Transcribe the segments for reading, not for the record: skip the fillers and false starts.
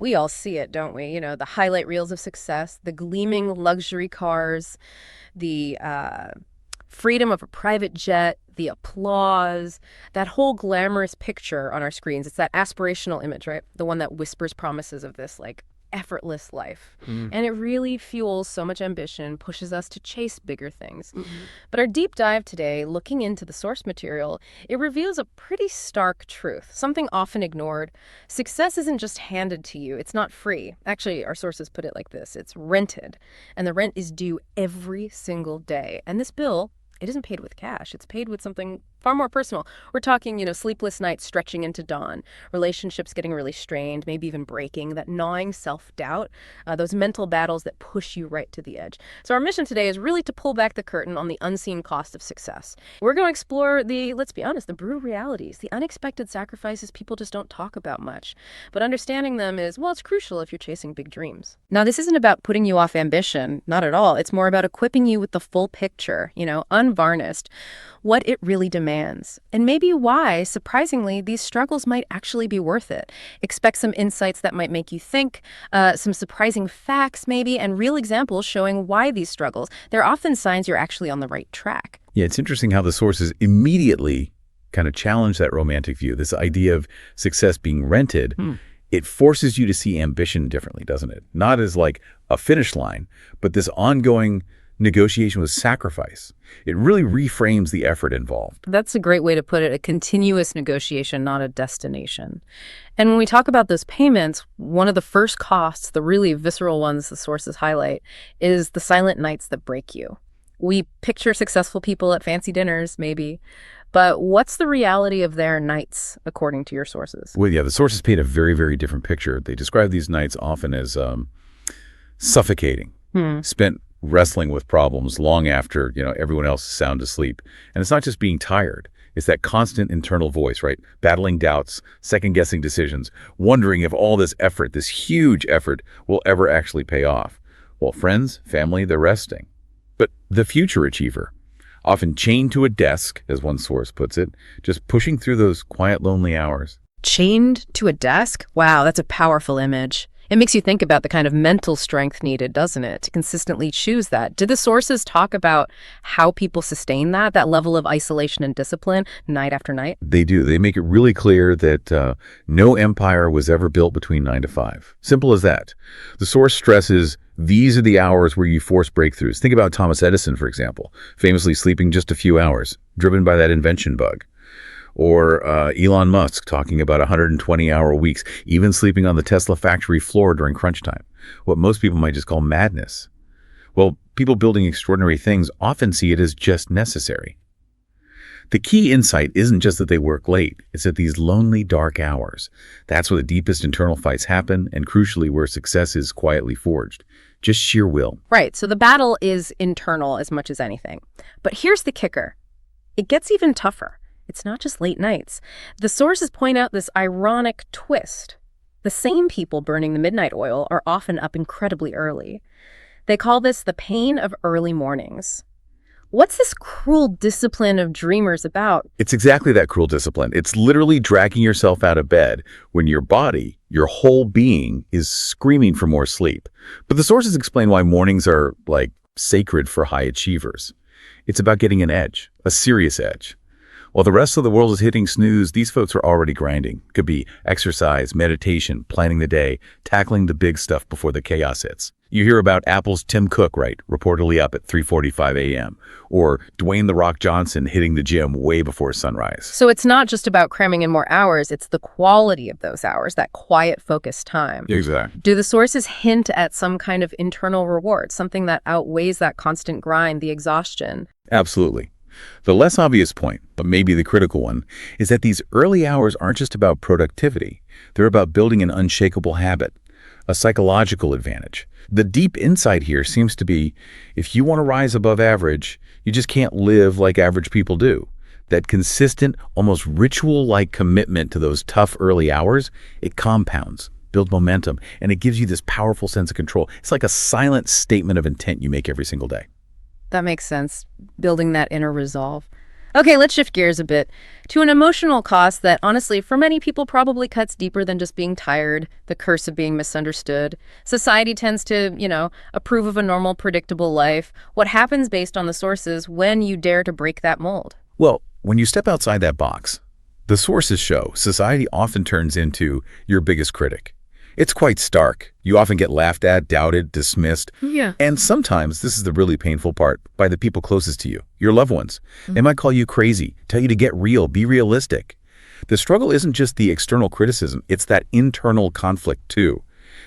We all see it, don't we? You know, the highlight reels of success, the gleaming luxury cars, the freedom of a private jet, the applause, that whole glamorous picture on our screens. It's that aspirational image, right? The one that whispers promises of this, like, effortless life. Mm. And it really fuels so much ambition, pushes us to chase bigger things. But our deep dive today, looking into the source material, it reveals a pretty stark truth, something often ignored. Success isn't just handed to you, it's not free. Actually, our sources put it like this: it's rented. And the rent is due every single day. And this bill, it isn't paid with cash. It's paid with something far more personal. We're talking, sleepless nights stretching into dawn, relationships getting really strained, maybe even breaking, that gnawing self-doubt, those mental battles that push you right to the edge. So our mission today is really to pull back the curtain on the unseen cost of success. We're going to explore let's be honest, the brutal realities, the unexpected sacrifices people just don't talk about much. But understanding them is, well, it's crucial if you're chasing big dreams. Now, this isn't about putting you off ambition, not at all. It's more about equipping you with the full picture, unvarnished, what it really demands, and maybe why, surprisingly, these struggles might actually be worth it. Expect some insights that might make you think, some surprising facts maybe, and real examples showing why these struggles, they're often signs you're actually on the right track. Yeah, it's interesting how the sources immediately kind of challenge that romantic view, this idea of success being rented. It forces you to see ambition differently, doesn't it? Not as like a finish line, but this ongoing negotiation with sacrifice. It really reframes the effort involved. That's a great way to put it, a continuous negotiation, not a destination. And when we talk about those payments, one of the first costs, the really visceral ones the sources highlight, is the silent nights that break you. We picture successful people at fancy dinners, maybe, but what's the reality of their nights, according to your sources? Well, yeah, the sources paint a very, very different picture. They describe these nights often as suffocating, spent wrestling with problems long after, everyone else is sound asleep. And it's not just being tired. It's that constant internal voice, right? Battling doubts, second-guessing decisions, wondering if all this effort, this huge effort, will ever actually pay off. Well, friends, family, they're resting. But the future achiever, often chained to a desk, as one source puts it, just pushing through those quiet, lonely hours. Chained to a desk? Wow, that's a powerful image. It makes you think about the kind of mental strength needed, doesn't it, to consistently choose that. Did the sources talk about how people sustain that level of isolation and discipline night after night? They do. They make it really clear that no empire was ever built between 9 to 5. Simple as that. The source stresses these are the hours where you force breakthroughs. Think about Thomas Edison, for example, famously sleeping just a few hours, driven by that invention bug. Or Elon Musk talking about 120-hour weeks, even sleeping on the Tesla factory floor during crunch time, what most people might just call madness. Well, people building extraordinary things often see it as just necessary. The key insight isn't just that they work late, it's that these lonely, dark hours, that's where the deepest internal fights happen, and crucially where success is quietly forged. Just sheer will. Right, so the battle is internal as much as anything. But here's the kicker. It gets even tougher. It's not just late nights. The sources point out this ironic twist. The same people burning the midnight oil are often up incredibly early. They call this the pain of early mornings. What's this cruel discipline of dreamers about? It's exactly that cruel discipline. It's literally dragging yourself out of bed when your body, your whole being, is screaming for more sleep. But the sources explain why mornings are, sacred for high achievers. It's about getting an edge, a serious edge. While the rest of the world is hitting snooze, these folks are already grinding. Could be exercise, meditation, planning the day, tackling the big stuff before the chaos hits. You hear about Apple's Tim Cook, right, reportedly up at 3:45 a.m., or Dwayne "The Rock" Johnson hitting the gym way before sunrise. So it's not just about cramming in more hours, it's the quality of those hours, that quiet, focused time. Exactly. Do the sources hint at some kind of internal reward, something that outweighs that constant grind, the exhaustion? Absolutely. The less obvious point, but maybe the critical one, is that these early hours aren't just about productivity. They're about building an unshakable habit, a psychological advantage. The deep insight here seems to be, if you want to rise above average, you just can't live like average people do. That consistent, almost ritual-like commitment to those tough early hours, it compounds, builds momentum, and it gives you this powerful sense of control. It's like a silent statement of intent you make every single day. That makes sense, building that inner resolve. Okay, let's shift gears a bit to an emotional cost that honestly, for many people, probably cuts deeper than just being tired, the curse of being misunderstood. Society tends to, approve of a normal, predictable life. What happens based on the sources when you dare to break that mold? Well, when you step outside that box, the sources show society often turns into your biggest critic. It's quite stark. You often get laughed at, doubted, dismissed. Yeah. And sometimes, this is the really painful part, by the people closest to you, your loved ones. They might call you crazy, tell you to get real, be realistic. The struggle isn't just the external criticism, it's that internal conflict too.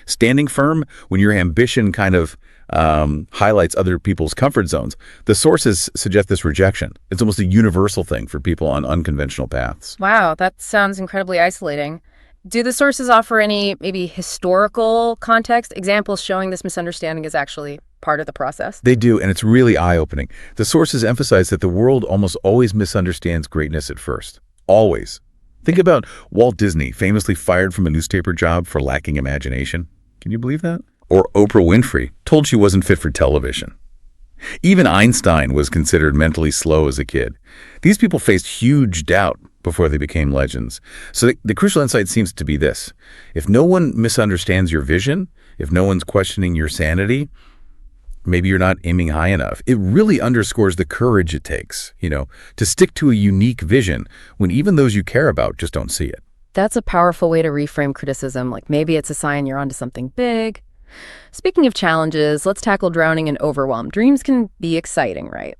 Standing firm when your ambition kind of highlights other people's comfort zones. The sources suggest this rejection. It's almost a universal thing for people on unconventional paths. Wow, that sounds incredibly isolating. Do the sources offer any maybe historical context, examples showing this misunderstanding is actually part of the process? They do, and it's really eye-opening. The sources emphasize that the world almost always misunderstands greatness at first. Always. Think about Walt Disney, famously fired from a newspaper job for lacking imagination. Can you believe that? Or Oprah Winfrey, told she wasn't fit for television. Even Einstein was considered mentally slow as a kid. These people faced huge doubt before they became legends. So the crucial insight seems to be this. If no one misunderstands your vision, if no one's questioning your sanity, maybe you're not aiming high enough. It really underscores the courage it takes, to stick to a unique vision when even those you care about just don't see it. That's a powerful way to reframe criticism, like maybe it's a sign you're onto something big. Speaking of challenges, let's tackle drowning in overwhelm. Dreams can be exciting, right?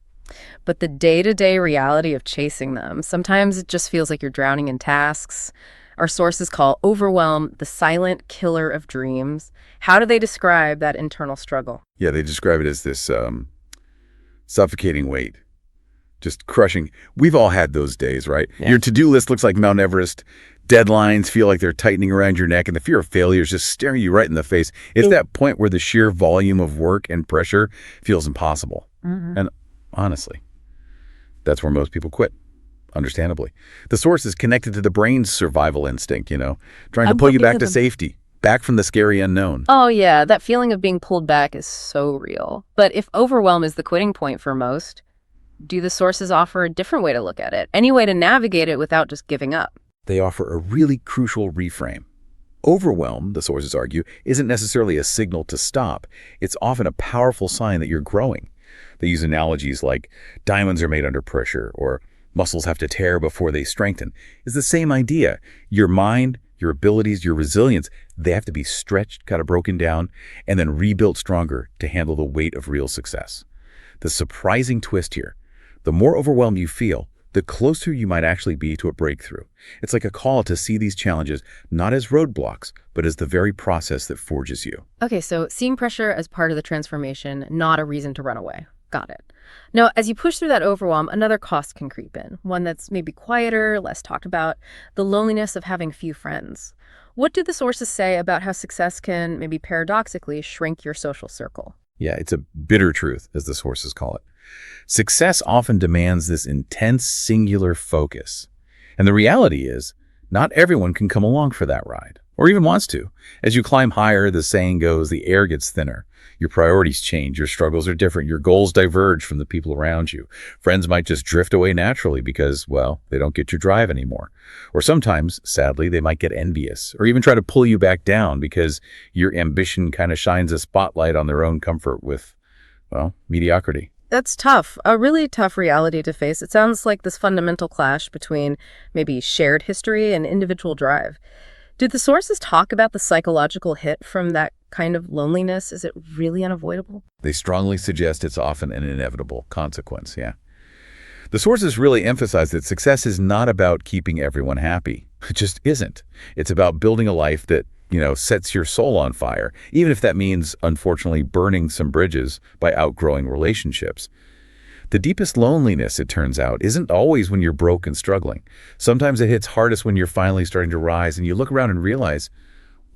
But the day-to-day reality of chasing them, sometimes it just feels like you're drowning in tasks. Our sources call overwhelm the silent killer of dreams. How do they describe that internal struggle? Yeah, they describe it as this suffocating weight, just crushing. We've all had those days, right? Yeah. Your to-do list looks like Mount Everest. Deadlines feel like they're tightening around your neck, and the fear of failure is just staring you right in the face. It's that point where the sheer volume of work and pressure feels impossible. And honestly, that's where most people quit, understandably. The source is connected to the brain's survival instinct, trying to pull you back to safety, back from the scary unknown. Oh yeah, that feeling of being pulled back is so real. But if overwhelm is the quitting point for most, do the sources offer a different way to look at it? Any way to navigate it without just giving up? They offer a really crucial reframe. Overwhelm, the sources argue, isn't necessarily a signal to stop. It's often a powerful sign that you're growing. They use analogies like diamonds are made under pressure or muscles have to tear before they strengthen. It's the same idea. Your mind, your abilities, your resilience, they have to be stretched, kind of broken down, and then rebuilt stronger to handle the weight of real success. The surprising twist here, the more overwhelmed you feel, the closer you might actually be to a breakthrough. It's like a call to see these challenges not as roadblocks, but as the very process that forges you. Okay, so seeing pressure as part of the transformation, not a reason to run away. Got it. Now, as you push through that overwhelm, another cost can creep in, one that's maybe quieter, less talked about, the loneliness of having few friends. What do the sources say about how success can, maybe paradoxically, shrink your social circle? Yeah, it's a bitter truth, as the sources call it. Success often demands this intense, singular focus. And the reality is, not everyone can come along for that ride, or even wants to. As you climb higher, the saying goes, the air gets thinner. Your priorities change, your struggles are different, your goals diverge from the people around you. Friends might just drift away naturally because, well, they don't get your drive anymore. Or sometimes, sadly, they might get envious, or even try to pull you back down because your ambition kind of shines a spotlight on their own comfort with, well, mediocrity. That's tough, a really tough reality to face. It sounds like this fundamental clash between maybe shared history and individual drive. Do the sources talk about the psychological hit from that kind of loneliness? Is it really unavoidable? They strongly suggest it's often an inevitable consequence, yeah. The sources really emphasize that success is not about keeping everyone happy. It just isn't. It's about building a life that, sets your soul on fire, even if that means, unfortunately, burning some bridges by outgrowing relationships. The deepest loneliness, it turns out, isn't always when you're broke and struggling. Sometimes it hits hardest when you're finally starting to rise and you look around and realize,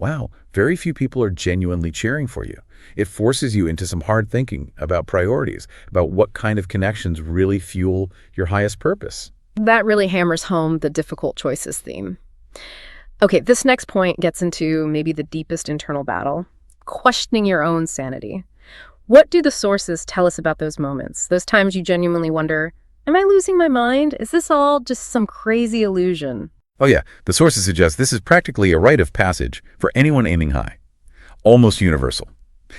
wow, very few people are genuinely cheering for you. It forces you into some hard thinking about priorities, about what kind of connections really fuel your highest purpose. That really hammers home the difficult choices theme. Okay, this next point gets into maybe the deepest internal battle, questioning your own sanity. What do the sources tell us about those moments, those times you genuinely wonder, Am I losing my mind? Is this all just some crazy illusion? Oh yeah, the sources suggest this is practically a rite of passage for anyone aiming high. Almost universal.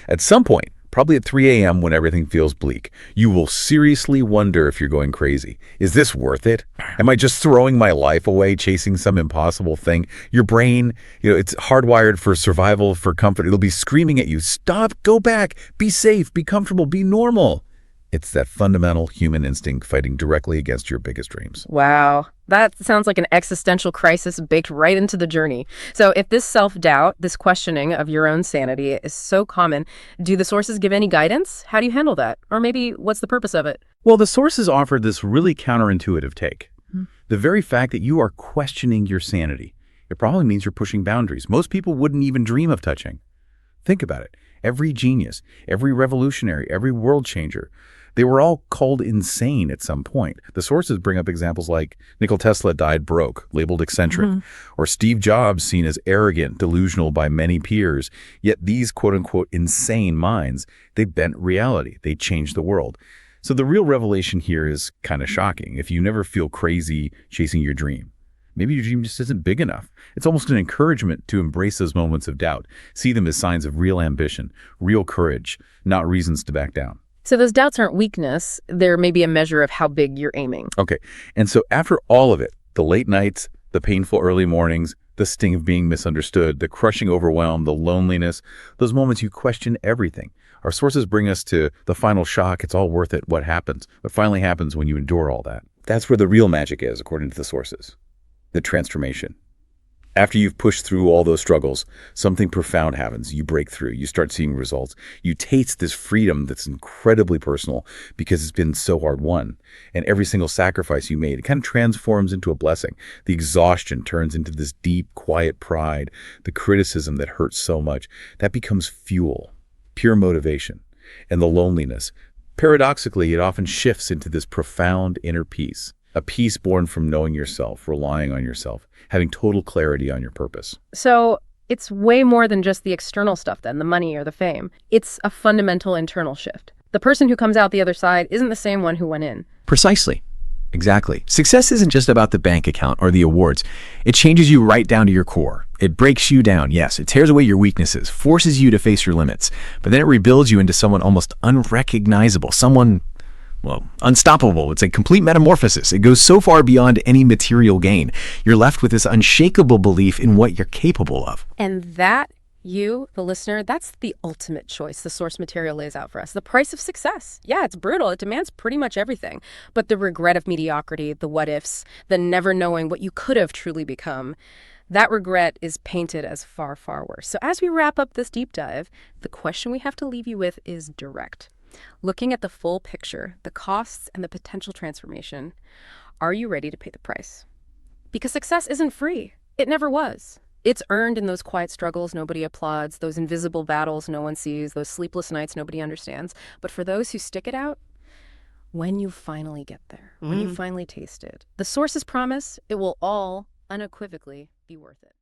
At some point, probably at 3 a.m. when everything feels bleak, you will seriously wonder if you're going crazy. Is this worth it? Am I just throwing my life away chasing some impossible thing? Your brain, it's hardwired for survival, for comfort. It'll be screaming at you, stop, go back, be safe, be comfortable, be normal. It's that fundamental human instinct fighting directly against your biggest dreams. Wow, that sounds like an existential crisis baked right into the journey. So if this self-doubt, this questioning of your own sanity is so common, do the sources give any guidance? How do you handle that? Or maybe what's the purpose of it? Well, the sources offered this really counterintuitive take. The very fact that you are questioning your sanity, it probably means you're pushing boundaries most people wouldn't even dream of touching. Think about it. Every genius, every revolutionary, every world changer, they were all called insane at some point. The sources bring up examples like Nikola Tesla died broke, labeled eccentric, or Steve Jobs seen as arrogant, delusional by many peers. Yet these quote-unquote insane minds, they bent reality. They changed the world. So the real revelation here is kind of shocking. If you never feel crazy chasing your dream, maybe your dream just isn't big enough. It's almost an encouragement to embrace those moments of doubt. See them as signs of real ambition, real courage, not reasons to back down. So those doubts aren't weakness. They're maybe a measure of how big you're aiming. Okay, and so after all of it, the late nights, the painful early mornings, the sting of being misunderstood, the crushing overwhelm, the loneliness, those moments you question everything. Our sources bring us to the final shock. It's all worth it. What happens? What finally happens when you endure all that? That's where the real magic is, according to the sources. The transformation. After you've pushed through all those struggles, something profound happens. You break through. You start seeing results. You taste this freedom that's incredibly personal because it's been so hard won. And every single sacrifice you made, it kind of transforms into a blessing. The exhaustion turns into this deep, quiet pride. The criticism that hurts so much, that becomes fuel, pure motivation. And the loneliness, paradoxically, it often shifts into this profound inner peace. A peace born from knowing yourself, relying on yourself, having total clarity on your purpose. So it's way more than just the external stuff then, the money or the fame. It's a fundamental internal shift. The person who comes out the other side isn't the same one who went in. Precisely. Exactly. Success isn't just about the bank account or the awards. It changes you right down to your core. It breaks you down, yes. It tears away your weaknesses, forces you to face your limits. But then it rebuilds you into someone almost unrecognizable, someone, well, unstoppable. It's a complete metamorphosis. It goes so far beyond any material gain. You're left with this unshakable belief in what you're capable of. And that, you, the listener, that's the ultimate choice the source material lays out for us. The price of success. Yeah, it's brutal. It demands pretty much everything. But the regret of mediocrity, the what ifs, the never knowing what you could have truly become, that regret is painted as far, far worse. So as we wrap up this deep dive, the question we have to leave you with is direct. Looking at the full picture, the costs and the potential transformation, are you ready to pay the price? Because success isn't free. It never was. It's earned in those quiet struggles nobody applauds, those invisible battles no one sees, those sleepless nights nobody understands. But for those who stick it out, when you finally get there, when you finally taste it, the sources promise it will all unequivocally be worth it.